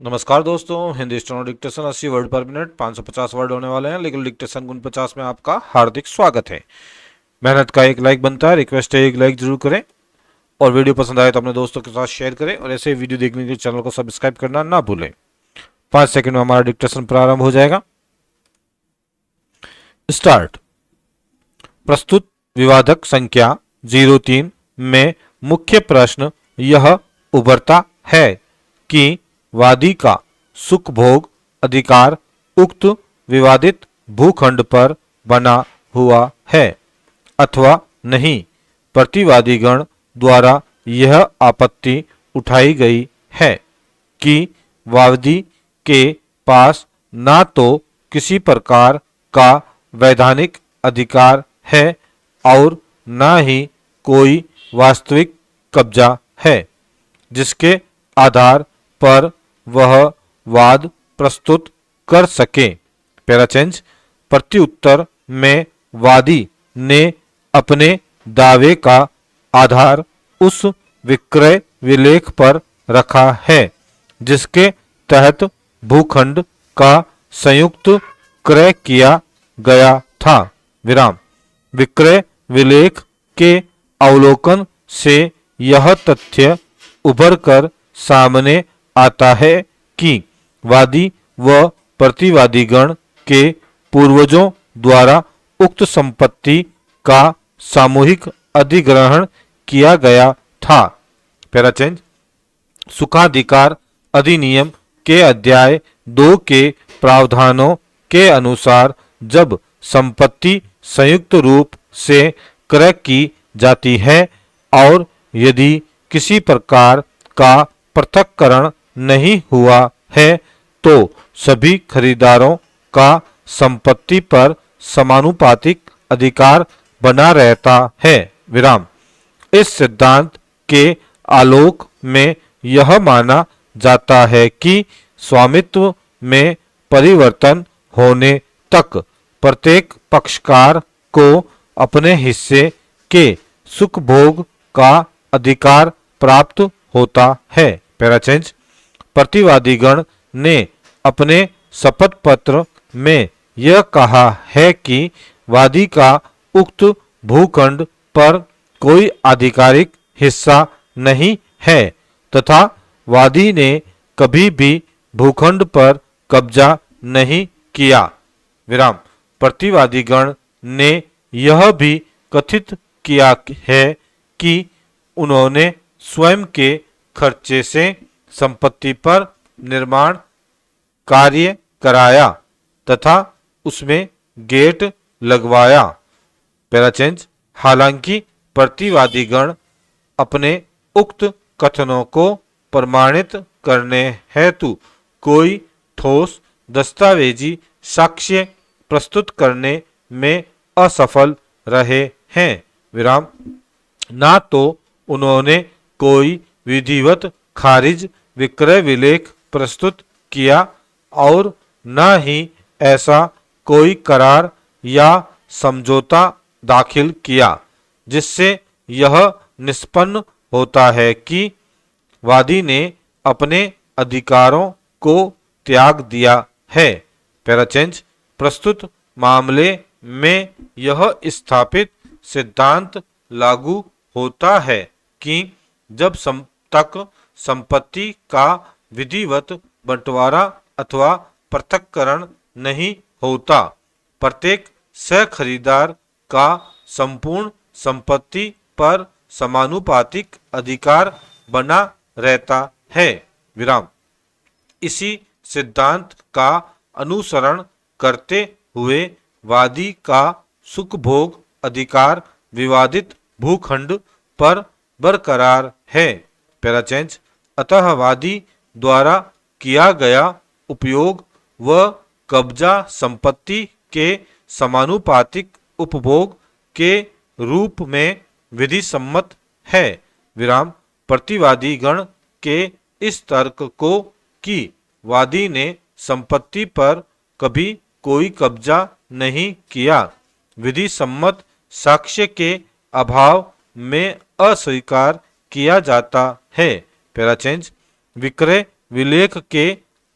नमस्कार दोस्तों, Hindi steno dictation 80 word पर मिनट 550 वर्ड होने वाले हैं। लीगल डिक्टेशन गुण 50 में आपका हार्दिक स्वागत है। मेहनत का एक लाइक बनता है, रिक्वेस्ट है एक लाइक जरूर करें और वीडियो पसंद आए तो अपने दोस्तों के साथ शेयर करें और ऐसे वीडियो देखने के लिए चैनल को सब्सक्राइब करना ना भूलें। 5 सेकंड में हमारा डिक्टेशन प्रारंभ हो जाएगा। स्टार्ट। प्रस्तुत विवादक संख्या 03 में मुख्य प्रश्न यह उभरता है कि वादी का सुख भोग अधिकार उक्त विवादित भूखंड पर बना हुआ है अथवा नहीं। प्रतिवादीगण द्वारा यह आपत्ति उठाई गई है कि वादी के पास ना तो किसी प्रकार का वैधानिक अधिकार है और ना ही कोई वास्तविक कब्जा है जिसके आधार पर वह वाद प्रस्तुत कर सके। पैराचेंज। प्रत्युत्तर में वादी ने अपने दावे का आधार उस विक्रय विलेख पर रखा है जिसके तहत भूखंड का संयुक्त क्रय किया गया था। विराम। विक्रय विलेख के अवलोकन से यह तथ्य उभरकर सामने आता है कि वादी व प्रतिवादीगण के पूर्वजों द्वारा उक्त संपत्ति का सामूहिक अधिग्रहण किया गया था। पैराचेंज। सुखाधिकार अधिनियम के अध्याय 2 के प्रावधानों के अनुसार जब संपत्ति संयुक्त रूप से क्रय की जाती है और यदि किसी प्रकार का पृथक्करण नहीं हुआ है तो सभी खरीदारों का संपत्ति पर समानुपातिक अधिकार बना रहता है। विराम। इस सिद्धांत के आलोक में यह माना जाता है कि स्वामित्व में परिवर्तन होने तक प्रत्येक पक्षकार को अपने हिस्से के सुख भोग का अधिकार प्राप्त होता है। पैराचेंज। प्रतिवादीगण ने अपने शपथ पत्र में यह कहा है कि वादी का उक्त भूखंड पर कोई आधिकारिक हिस्सा नहीं है तथा वादी ने कभी भी भूखंड पर कब्जा नहीं किया। विराम। प्रतिवादीगण ने यह भी कथित किया है कि उन्होंने स्वयं के खर्चे से संपत्ति पर निर्माण कार्य कराया तथा उसमें गेट लगवाया। पैराचेंज। हालांकि प्रतिवादीगण अपने उक्त कथनों को प्रमाणित करने हेतु कोई ठोस दस्तावेजी साक्ष्य प्रस्तुत करने में असफल रहे हैं। विराम। ना तो उन्होंने कोई विधिवत खारिज विक्रय विलेख प्रस्तुत किया और न ही ऐसा कोई करार या समझौता दाखिल किया जिससे यह निष्पन्न होता है कि वादी ने अपने अधिकारों को त्याग दिया है। पैराचेंज। प्रस्तुत मामले में यह स्थापित सिद्धांत लागू होता है कि जब तक संपत्ति का विधिवत बंटवारा अथवा पृथक्करण नहीं होता प्रत्येक सहखरीदार का संपूर्ण संपत्ति पर समानुपातिक अधिकार बना रहता है। विराम। इसी सिद्धांत का अनुसरण करते हुए वादी का सुख भोग अधिकार विवादित भूखंड पर बरकरार है। पैराचेंज। अतः वादी द्वारा किया गया उपयोग व कब्जा संपत्ति के समानुपातिक उपभोग के रूप में विधि सम्मत है। विराम। प्रतिवादीगण के इस तर्क को कि वादी ने संपत्ति पर कभी कोई कब्जा नहीं किया विधि सम्मत साक्ष्य के अभाव में अस्वीकार किया जाता है। पैराचेंज। विक्रय विलेख के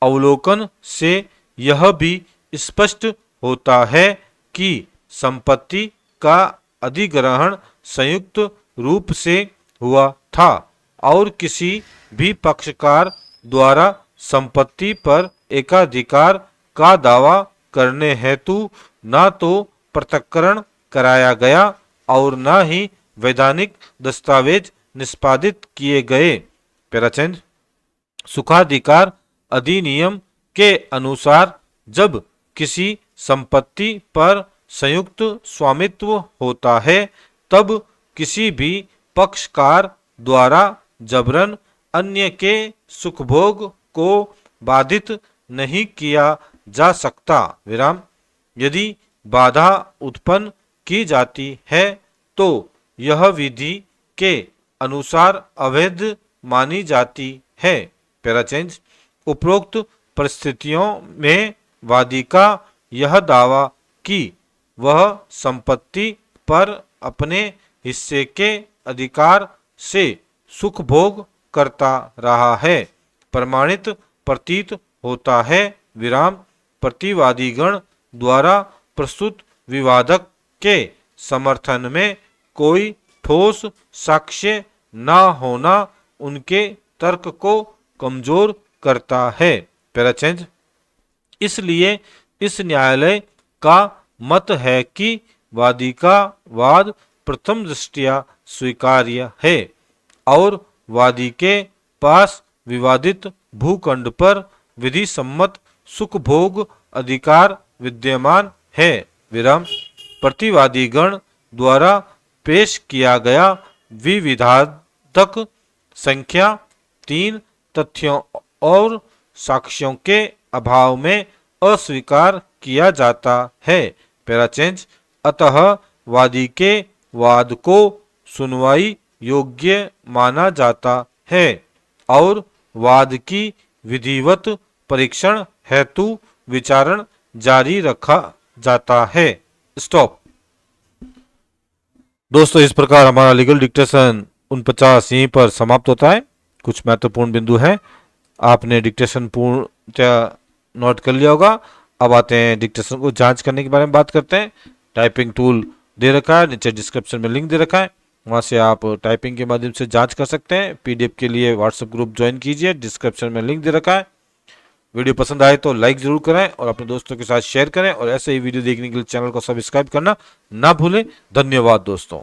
अवलोकन से यह भी स्पष्ट होता है कि संपत्ति का अधिग्रहण संयुक्त रूप से हुआ था और किसी भी पक्षकार द्वारा संपत्ति पर एकाधिकार का दावा करने हेतु न तो पृथक्करण कराया गया और न ही वैधानिक दस्तावेज निष्पादित किए गए। पैराचेंज सुखाधिकार अधिनियम के अनुसार जब किसी संपत्ति पर संयुक्त स्वामित्व होता है तब किसी भी पक्षकार द्वारा जबरन अन्य के सुखभोग को बाधित नहीं किया जा सकता। विराम यदि बाधा उत्पन्न की जाती है तो यह विधि के अनुसार अवैध मानी जाती है। पैराचेंज उपरोक्त परिस्थितियों में वादी का यह दावा कि वह संपत्ति पर अपने हिस्से के अधिकार से सुख भोग करता रहा है प्रमाणित प्रतीत होता है। विराम प्रतिवादीगण द्वारा प्रस्तुत विवादक के समर्थन में कोई ठोस साक्ष्य न होना उनके तर्क को कमजोर करता है। पैराचेंज इसलिए इस न्यायालय का मत है कि वादी का वाद प्रथम दृष्टया स्वीकार्य है और वादी के पास विवादित भूखंड पर विधि सम्मत सुख भोग अधिकार विद्यमान है। विराम प्रतिवादीगण द्वारा पेश किया गया विविधात्मक संख्या 3 तथ्यों और साक्ष्यों के अभाव में अस्वीकार किया जाता है। पैराचेंज अतः वादी के वाद को सुनवाई योग्य माना जाता है और वाद की विधिवत परीक्षण हेतु विचारण जारी रखा जाता है। स्टॉप। दोस्तों इस प्रकार हमारा लीगल डिक्टेशन 49 यहीं पर समाप्त होता है। कुछ महत्वपूर्ण बिंदु हैं, आपने डिक्टेशन पूर्णतया नोट कर लिया होगा। अब आते हैं डिक्टेशन को जांच करने के बारे में बात करते हैं। टाइपिंग टूल दे रखा है, नीचे डिस्क्रिप्शन में लिंक दे रखा है, वहां से आप टाइपिंग के माध्यम से जांच कर सकते हैं। पीडीएफ के लिए व्हाट्सएप ग्रुप ज्वाइन कीजिए, डिस्क्रिप्शन में लिंक दे रखा है। वीडियो पसंद आए तो लाइक जरूर करें और अपने दोस्तों के साथ शेयर करें और ऐसे ही वीडियो देखने के लिए चैनल को सब्सक्राइब करना ना भूलें। धन्यवाद दोस्तों।